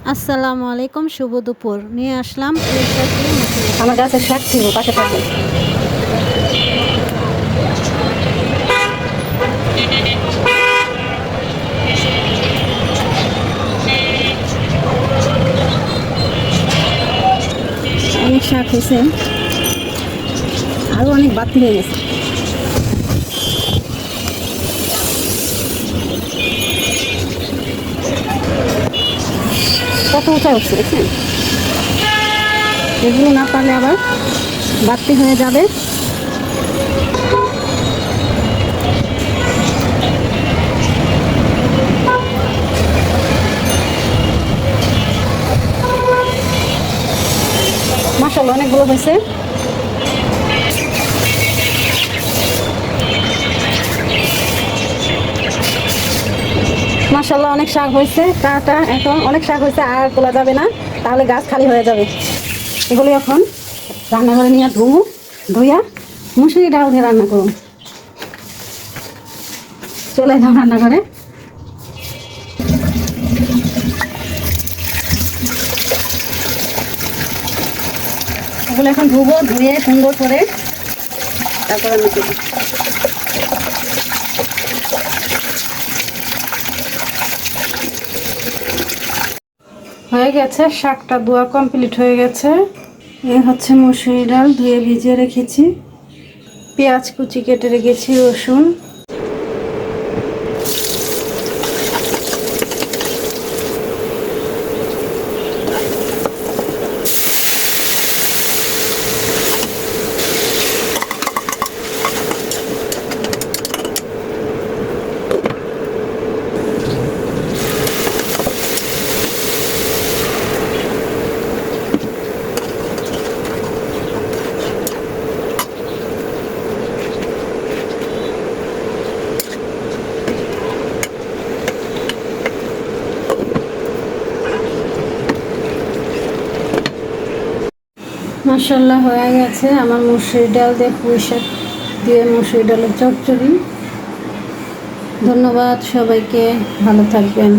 আসসালামু আলাইকুম, শুভ দুপুর। নিয়ে আসলাম পুঁই শাক দিয়ে মুসুরি। আমার গাছের শাক ছিল পাশে থাকবে। অনেক শাক হয়েছে, আরো অনেক বাড়তি হয়ে গেছে। কত উঁচা হচ্ছে দেখছেন? এগুলো না পারলে আবার বাড়তি হয়ে যাবে। মাশাআল্লাহ অনেকগুলো হয়েছে। মাশাআল্লাহ অনেক শাক হয়েছে। কাটা এখন অনেক শাক হয়েছে, আর তোলা যাবে না, তাহলে গাছ খালি হয়ে যাবে। এগুলো এখন রান্নাঘরে নিয়ে ধুইয়া মুসুরি ডাল দিয়ে রান্না করুন। চলে যাও রান্নাঘরে। এগুলো এখন ধুয়ে সুন্দর করে তারপর রান্না করবো। হয়ে গেছে, শাকটা ধোয়া কমপ্লিট হয়ে গেছে। এ হচ্ছে মসুরি ডাল ধুয়ে ভিজিয়ে রেখেছি, পেঁয়াজ কুচি কেটে রেখেছি, রসুন। মাশাআল্লাহ হয়ে গেছে আমার মসুরি ডাল দিয়ে পুঁই শাক দিয়ে মসুরি ডালের চচ্চড়ি। ধন্যবাদ সবাইকে, ভালো থাকবেন।